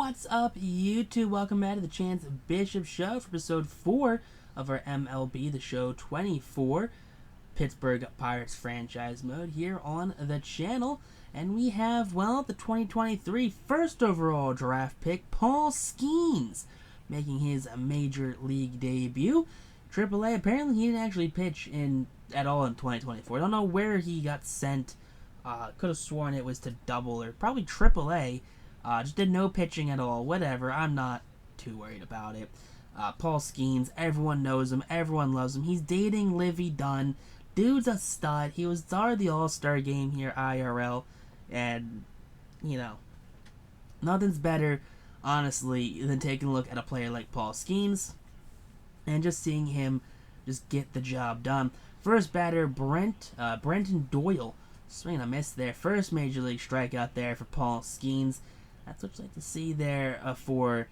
What's up, YouTube? Welcome back to the Chance Bishop Show for episode 4 of our MLB, the show 24, Pittsburgh Pirates franchise mode here on the channel. And we have, well, the 2023 first overall draft pick, Paul Skenes, making his major league debut. AAA, apparently he didn't actually pitch at all in 2024. I don't know where he got sent. Could have sworn it was to Double or probably AAA. Just did no pitching at all. Whatever. I'm not too worried about it. Paul Skenes, everyone knows him. Everyone loves him. He's dating Livy Dunn. Dude's a stud. He was star of the All-Star game here, IRL. And, you know, nothing's better, honestly, than taking a look at a player like Paul Skenes and just seeing him just get the job done. First batter, Brenton Doyle. Swing and a miss there. First major league strikeout there for Paul Skenes. That's what you like to see there for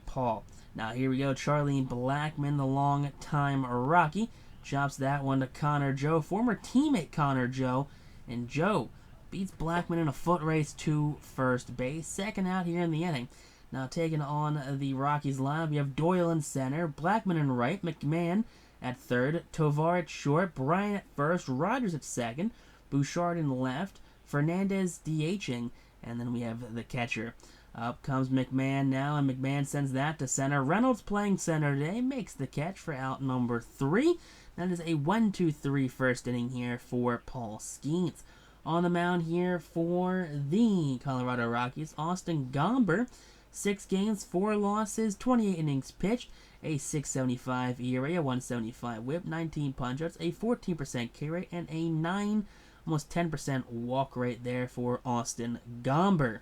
Paul. Now here we go. Charlie Blackmon, the long-time Rocky, chops that one to Connor Joe, former teammate Connor Joe, and Joe beats Blackmon in a foot race to first base. Second out here in the inning. Now taking on the Rockies lineup, we have Doyle in center, Blackmon in right, McMahon at third, Tovar at short, Bryant at first, Rogers at second, Bouchard in left, Fernandez DHing, and then we have the catcher. Up comes McMahon now, and McMahon sends that to center. Reynolds playing center today, makes the catch for out number 3. That is a 1-2-3 first inning here for Paul Skenes. On the mound here for the Colorado Rockies, Austin Gomber, 6 games, 4 losses, 28 innings pitched, a 6.75 ERA, a 1.75 WHIP, 19 punch-outs, a 14% K rate, and a 9, almost 10% walk rate there for Austin Gomber.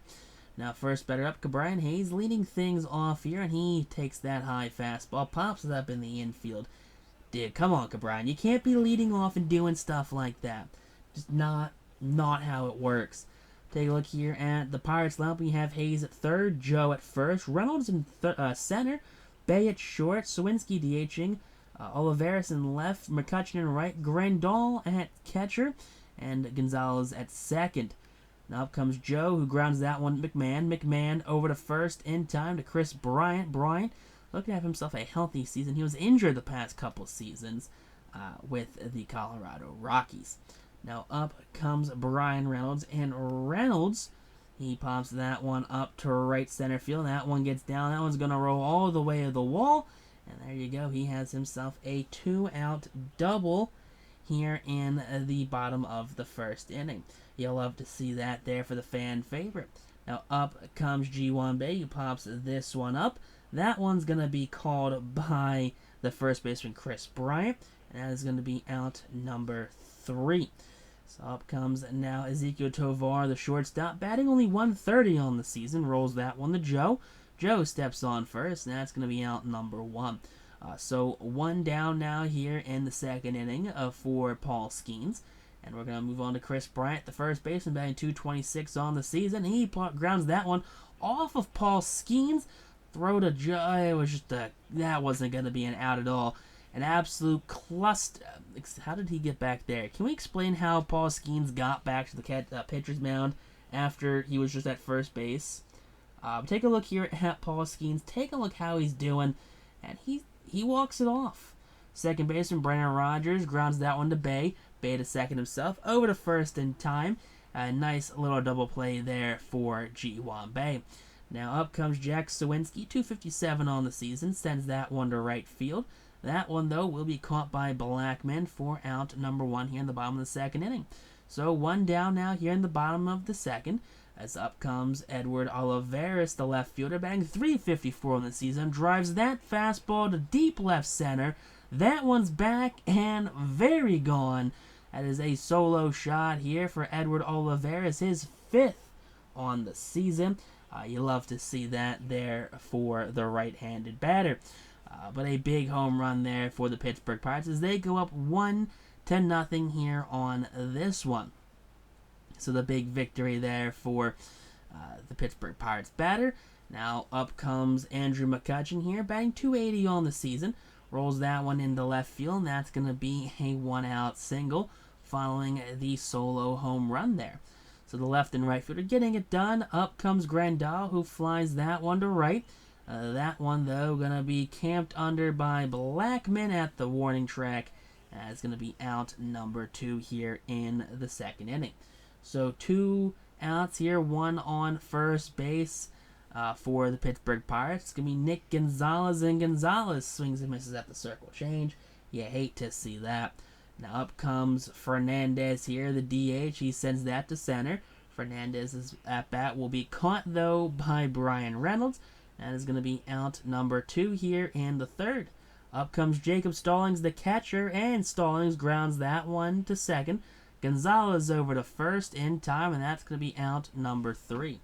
Now first batter up, Brian Hayes leading things off here, and he takes that high fastball, pops it up in the infield. Dude, come on, Brian, you can't be leading off and doing stuff like that. Just not how it works. Take a look here at the Pirates lineup. We have Hayes at third, Joe at first, Reynolds in center, Bay at short, Sawinski DHing, Olivares in left, McCutcheon in right, Grandal at catcher, and Gonzalez at second. Now up comes Joe, who grounds that one to McMahon. McMahon over to first in time to Chris Bryant. Bryant looking to have himself a healthy season. He was injured the past couple seasons with the Colorado Rockies. Now up comes Brian Reynolds, and Reynolds, he pops that one up to right center field. That one gets down. That one's going to roll all the way to the wall. And there you go. He has himself a 2-out double here in the bottom of the first inning. You'll love to see that there for the fan favorite. Now up comes G1 Bay, who pops this one up. That one's going to be called by the first baseman Chris Bryant, and that is going to be out number 3. So up comes now Ezekiel Tovar, the shortstop, batting only 130 on the season, rolls that one to Joe. Joe steps on first, and that's going to be out number 1. So 1 down now here in the second inning for Paul Skenes. And we're going to move on to Chris Bryant, the first baseman, batting 226 on the season. He grounds that one off of Paul Skenes. Throw to Joe. It was just that wasn't going to be an out at all. An absolute cluster. How did he get back there? Can we explain how Paul Skenes got back to the pitcher's mound after he was just at first base? Take a look here at Paul Skenes. Take a look how he's doing. And he walks it off. Second baseman Brendan Rogers grounds that one to Bay. Bay to second himself. Over to first in time. A nice little double play there for G1 Bay. Now up comes Jack Sawinski. 257 on the season. Sends that one to right field. That one, though, will be caught by Blackmon for out number 1 here in the bottom of the second inning. So 1 down now here in the bottom of the second. As up comes Edward Olivares, the left fielder, batting 354 on the season. Drives that fastball to deep left center. That one's back and very gone. That is a solo shot here for Edward Olivares, his 5th on the season. You love to see that there for the right-handed batter. But a big home run there for the Pittsburgh Pirates as they go up 1-0 here on this one. So the big victory there for the Pittsburgh Pirates batter. Now up comes Andrew McCutcheon here, batting 280 on the season. Rolls that one into left field, and that's going to be a 1-out single following the solo home run there. So the left and right fielder getting it done. Up comes Grandal, who flies that one to right. That one, though, going to be camped under by Blackman at the warning track. That's going to be out number 2 here in the second inning. So 2 outs here, 1 on first base for the Pittsburgh Pirates. It's going to be Nick Gonzalez, and Gonzalez swings and misses at the circle change. You hate to see that. Now up comes Fernandez here, the DH. He sends that to center. Fernandez's at-bat will be caught, though, by Brian Reynolds. That is going to be out number 2 here in the third. Up comes Jacob Stallings, the catcher, and Stallings grounds that one to second. Gonzalez over to first in time, and that's going to be out number 3.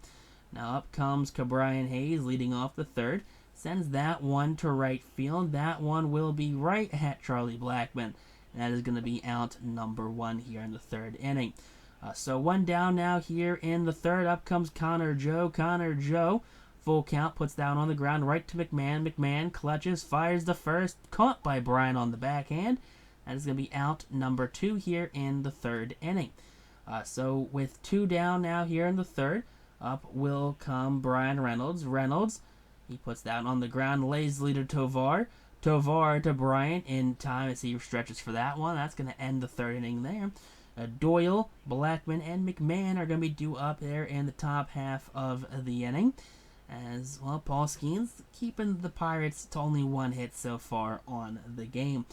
Now up comes Cabrian Hayes leading off the third. Sends that one to right field. That one will be right at Charlie Blackman. And that is going to be out number 1 here in the third inning. So 1 down now here in the third. Up comes Connor Joe. Connor Joe, full count, puts down on the ground right to McMahon. McMahon clutches, fires the first, caught by Bryan on the backhand. That is going to be out number 2 here in the third inning. So with 2 down now here in the third, up will come Brian Reynolds. Reynolds, he puts down on the ground, lays leader Tovar. Tovar to Bryant in time as he stretches for that one. That's going to end the third inning there. Doyle, Blackman, and McMahon are going to be due up there in the top half of the inning. As well, Paul Skenes keeping the Pirates to only 1 hit so far on the game.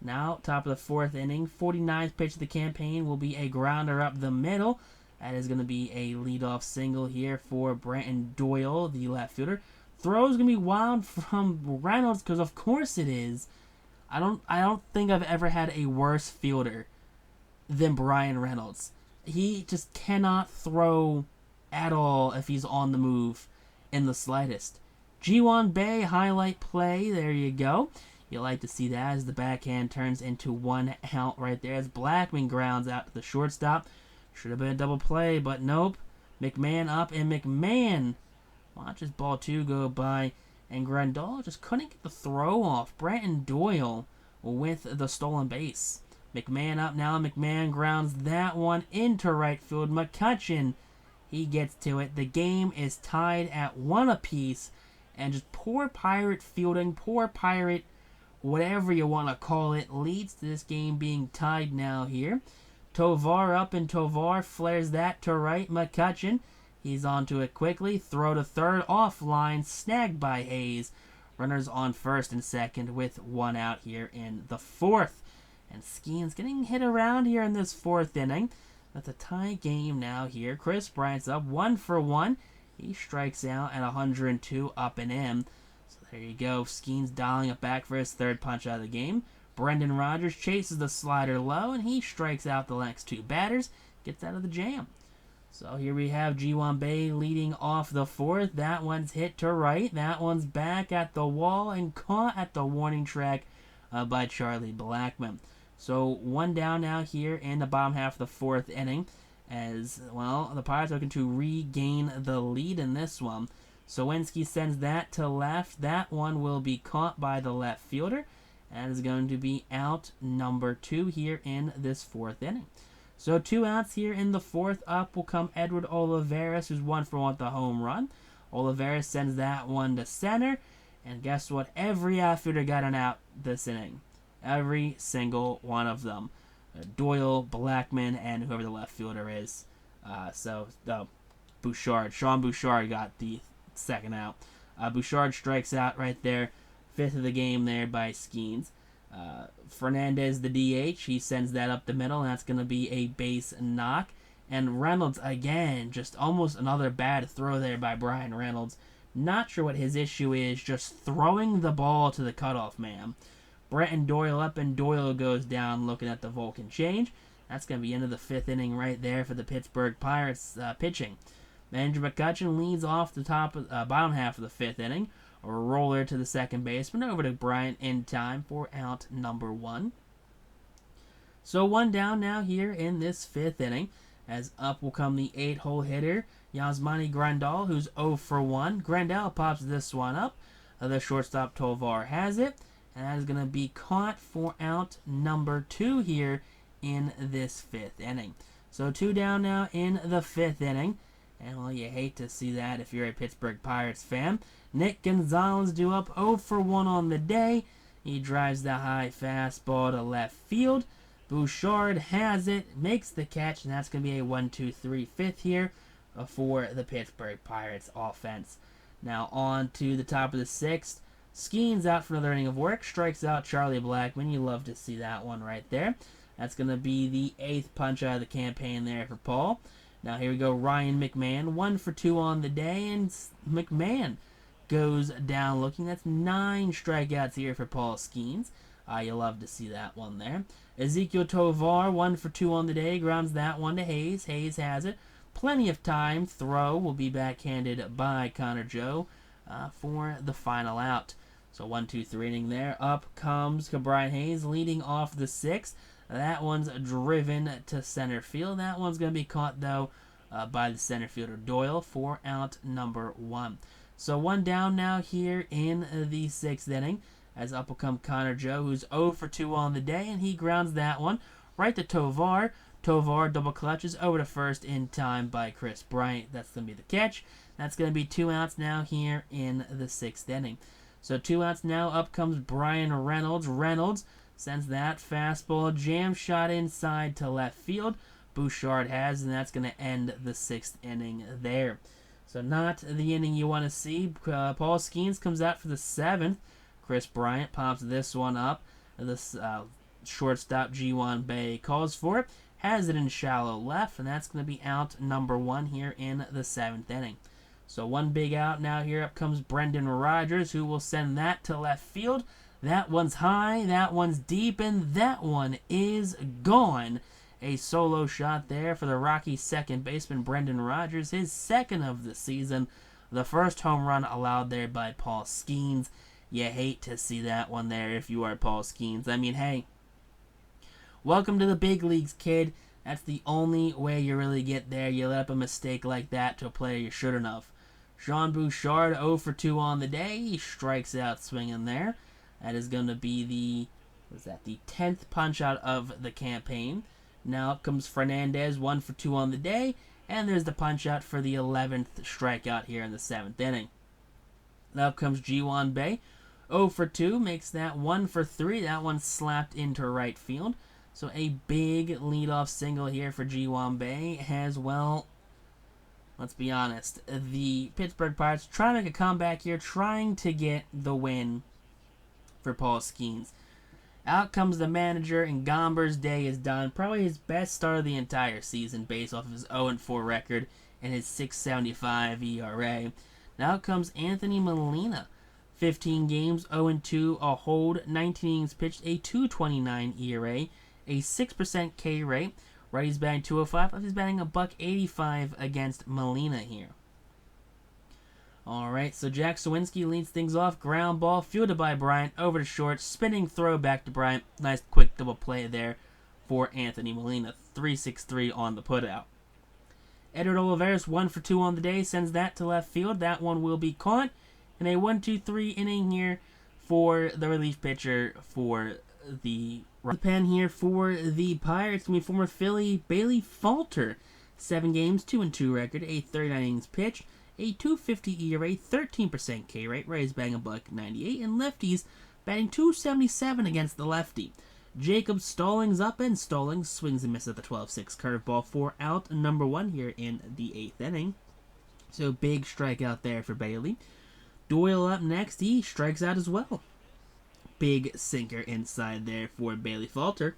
Now, top of the fourth inning, 49th pitch of the campaign will be a grounder up the middle. That is going to be a leadoff single here for Brenton Doyle, the left fielder. Throw is going to be wild from Reynolds, because of course it is. I don't think I've ever had a worse fielder than Brian Reynolds. He just cannot throw at all if he's on the move in the slightest. G1 Bay highlight play. There you go. You like to see that as the backhand turns into 1 out right there as Blackman grounds out to the shortstop. Should have been a double play, but nope. McMahon up, and McMahon watches ball 2 go by, and Grandal just couldn't get the throw off. Brenton Doyle with the stolen base. McMahon up now. McMahon grounds that one into right field. McCutchen, he gets to it. The game is tied at 1 apiece, and just poor Pirate fielding, poor Pirate, whatever you want to call it, leads to this game being tied now here. Tovar up, and Tovar flares that to right. McCutchen, he's onto it quickly. Throw to third, offline, snagged by Hayes. Runners on first and second with 1 out here in the fourth. And Skenes getting hit around here in this fourth inning. That's a tie game now here. Chris Bryant's up 1 for 1. He strikes out at 102 up and in. So there you go. Skenes dialing it back for his third punch out of the game. Brendan Rodgers chases the slider low, and he strikes out the next 2 batters. Gets out of the jam. So here we have G1 Bay leading off the fourth. That one's hit to right. That one's back at the wall and caught at the warning track by Charlie Blackman. So 1 down now here in the bottom half of the fourth inning. As, well, the Pirates are looking to regain the lead in this one. Sawinski sends that to left. That one will be caught by the left fielder. That is going to be out number 2 here in this fourth inning. So 2 outs here in the fourth. Up will come Edward Olivares, who's 1 for 1 with the home run. Olivares sends that one to center. And guess what? Every outfielder got an out this inning. Every single one of them. Doyle, Blackman, and whoever the left fielder is. Bouchard. Sean Bouchard got the second out. Bouchard strikes out right there. 5th of the game there by Skenes. Fernandez, the DH, he sends that up the middle, and that's going to be a base knock. And Reynolds, again, just almost another bad throw there by Brian Reynolds. Not sure what his issue is, just throwing the ball to the cutoff man. Brenton Doyle up, and Doyle goes down looking at the Vulcan change. That's going to be into the 5th inning right there for the Pittsburgh Pirates pitching. Andrew McCutchen leads off the bottom half of the 5th inning. A roller to the second baseman, over to Bryant in time for out number 1. So 1 down now here in this 5th inning. As up will come the 8-hole hitter, Yasmani Grandal, who's 0 for 1. Grandal pops this one up. The shortstop Tovar has it. And that is going to be caught for out number 2 here in this 5th inning. So 2 down now in the 5th inning. And, well, you hate to see that if you're a Pittsburgh Pirates fan. Nick Gonzalez due up 0 for 1 on the day. He drives the high fastball to left field. Bouchard has it, makes the catch, and that's going to be a 1-2-3 5th here for the Pittsburgh Pirates offense. Now on to the top of the 6th. Skenes out for another inning of work. Strikes out Charlie Blackmon. You love to see that one right there. That's going to be the 8th punch out of the campaign there for Paul. Now here we go, Ryan McMahon. 1 for 2 on the day, and McMahon goes down looking. That's 9 strikeouts here for Paul Skenes. You love to see that one there. Ezekiel Tovar, 1 for 2 on the day, grounds that one to Hayes. Hayes has it. Plenty of time. Throw will be backhanded by Connor Joe for the final out. So 1-2-3 inning there. Up comes Brian Hayes leading off the 6th. That one's driven to center field. That one's going to be caught, though, by the center fielder Doyle for out number 1. So 1 down now here in the 6th inning. As up will come Connor Joe, who's 0 for 2 on the day, and he grounds that one right to Tovar. Tovar double clutches over to first in time by Chris Bryant. That's going to be the catch. That's going to be 2 outs now here in the 6th inning. So 2 outs now. Up comes Brian Reynolds. Reynolds sends that fastball jam shot inside to left field. Bouchard has, and that's going to end the 6th inning there. So not the inning you want to see. Paul Skenes comes out for the 7th. Chris Bryant pops this one up. This shortstop G1 Bay calls for it. Has it in shallow left, and that's going to be out number 1 here in the 7th inning. So 1 big out now. Here up comes Brendan Rodgers, who will send that to left field. That one's high, that one's deep, and that one is gone. A solo shot there for the Rockies second baseman Brendan Rodgers, his 2nd of the season. The first home run allowed there by Paul Skenes. You hate to see that one there if you are Paul Skenes. I mean, hey, welcome to the big leagues, kid. That's the only way you really get there. You let up a mistake like that to a player you shouldn't have. Sean Bouchard, 0 for 2 on the day. He strikes out swinging there. That is going to be the 10th punch out of the campaign. Now up comes Fernandez, 1 for 2 on the day. And there's the punch out for the 11th strikeout here in the 7th inning. Now up comes G1 Bay. 0 for 2 makes that 1 for 3. That one slapped into right field. So a big leadoff single here for G1 Bay as well. Let's be honest. The Pittsburgh Pirates trying to make a comeback here, trying to get the win for Paul Skenes. Out comes the manager, and Gomber's day is done. Probably his best start of the entire season based off of his 0-4 record and his 6.75 ERA. Now comes Anthony Molina. 15 games, 0-2, a hold, 19 innings pitched, a 2.29 ERA, a 6% K rate. Righty's batting 205, lefty's batting a $1.85 against Molina here. Alright, so Jack Sawinski leads things off. Ground ball, fielded by Bryant, over to short, spinning throw back to Bryant. Nice quick double play there for Anthony Molina. 3-6-3 on the putout. Edward Olivares, 1 for 2 on the day, sends that to left field. That one will be caught. And a 1-2-3 inning here for the relief pitcher for the pen here for the Pirates. Going to be former Philly Bailey Falter. 7 games, 2-2 record, a 39 innings pitched, a 2.50 ERA, 13% K rate. Rays batting a $1.98, and lefties batting 277 against the lefty. Jacob Stallings up, and Stallings swings and misses at the 12-6 curveball for out number 1 here in the 8th inning. So big strikeout there for Bailey. Doyle up next. He strikes out as well. Big sinker inside there for Bailey Falter.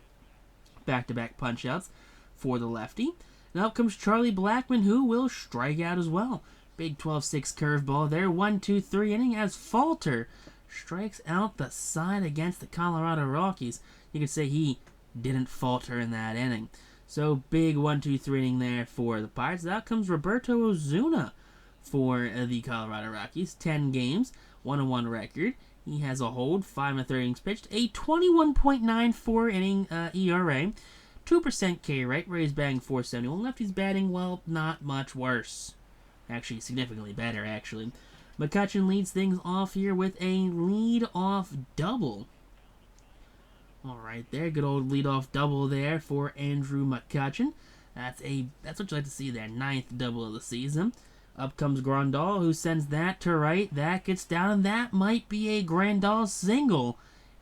Back-to-back punch-outs for the lefty. Now up comes Charlie Blackmon, who will strike out as well. Big 12-6 curveball there. 1-2-3 inning as Falter strikes out the side against the Colorado Rockies. You could say he didn't falter in that inning. So big 1-2-3 inning there for the Pirates. Out comes Roberto Ozuna for the Colorado Rockies. 10 games, 1-1 record. He has a hold, 5 innings pitched, a 21.94 inning ERA, 2% K rate. Rays batting 471. Lefty's batting, well, not much worse. Actually, significantly better, actually. McCutchen leads things off here with a lead-off double. All right there, good old lead-off double there for Andrew McCutchen. That's what you like to see there. 9th double of the season. Up comes Grandal, who sends that to right. That gets down, and that might be a Grandal single.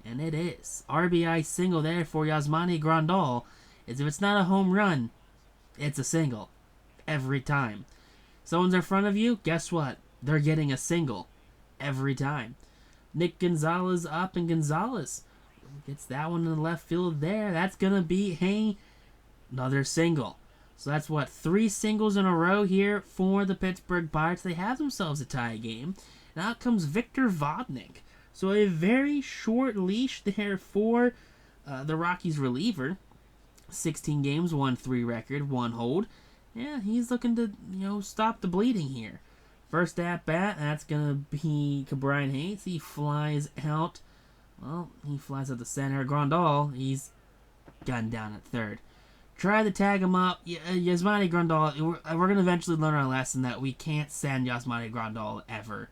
And it is. RBI single there for Yasmani Grandal. As if it's not a home run, it's a single. Every time. Someone's in front of you, guess what? They're getting a single. Every time. Nick Gonzalez up, and Gonzalez gets that one in the left field there. That's going to be another single. So that's what, 3 singles in a row here for the Pittsburgh Pirates. They have themselves a tie game. And out comes Victor Vodnik. So a very short leash there for the Rockies reliever. 16 games, 1-3 record, 1 hold. Yeah, he's looking to, stop the bleeding here. First at bat, that's going to be Brian Hayes. He flies out. Well, he flies out the center. Grandal, he's gunned down at third. Try to tag him up. Yasmani Grandal, we're going to eventually learn our lesson that we can't send Yasmani Grandal ever.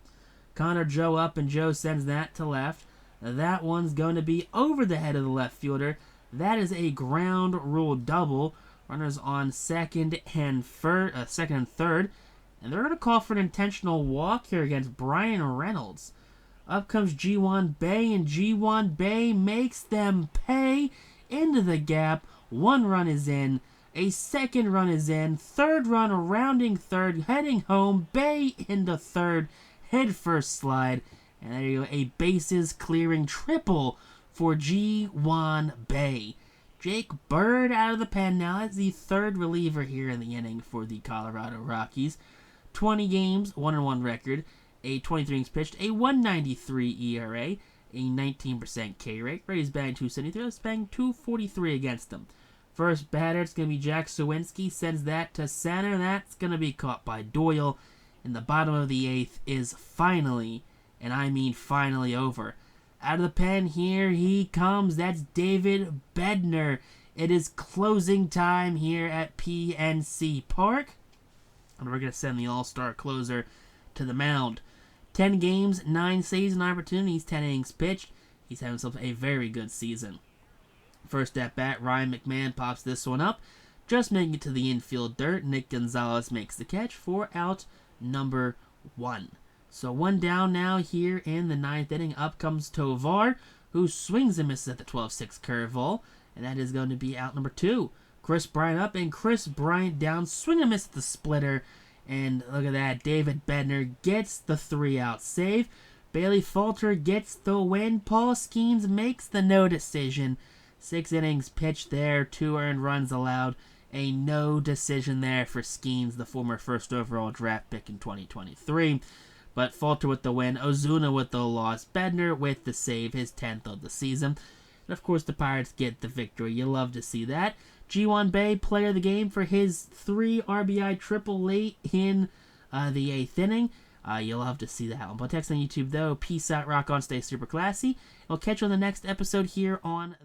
Connor Joe up, and Joe sends that to left. That one's going to be over the head of the left fielder. That is a ground rule double. Runners on second and third. And they're going to call for an intentional walk here against Brian Reynolds. Up comes Ji-Hwan Bae, and Ji-Hwan Bae makes them pay into the gap. 1 run is in. A second run is in. Third run rounding third, heading home. Bae into third. Head first slide. And there you go. A bases clearing triple for Ji-Hwan Bae. Jake Bird out of the pen now. That's the 3rd reliever here in the inning for the Colorado Rockies. 20 games, 1-1 record. A 23 innings pitched. A 1.93 ERA. A 19% K rate. Brady's batting .273. That's batting .243 against them. First batter, it's going to be Jack Sawinski. Sends that to center. That's going to be caught by Doyle. And the bottom of the 8th is finally, and I mean finally, over. Out of the pen, here he comes. That's David Bednar. It is closing time here at PNC Park. And we're going to send the all-star closer to the mound. 10 games, 9 saves and opportunities, 10 innings pitched. He's having himself a very good season. First at bat, Ryan McMahon pops this one up. Just making it to the infield dirt. Nick Gonzalez makes the catch for out number 1. So 1 down now here in the 9th inning. Up comes Tovar, who swings and misses at the 12-6 curveball. And that is going to be out number 2. Chris Bryant up, and Chris Bryant down. Swing and miss at the splitter. And look at that. David Bednar gets the 3-out save. Bailey Falter gets the win. Paul Skenes makes the no decision. 6 innings pitched there. 2 earned runs allowed. A no decision there for Skenes, the former 1st overall draft pick in 2023. But Falter with the win. Ozuna with the loss. Bednar with the save. His 10th of the season. And of course the Pirates get the victory. You love to see that. Ji-Hwan Bae, player of the game for his 3 RBI triple late in the 8th inning. You'll love to see that one. But text on YouTube, though. Peace out, rock on, stay super classy. We'll catch you on the next episode here on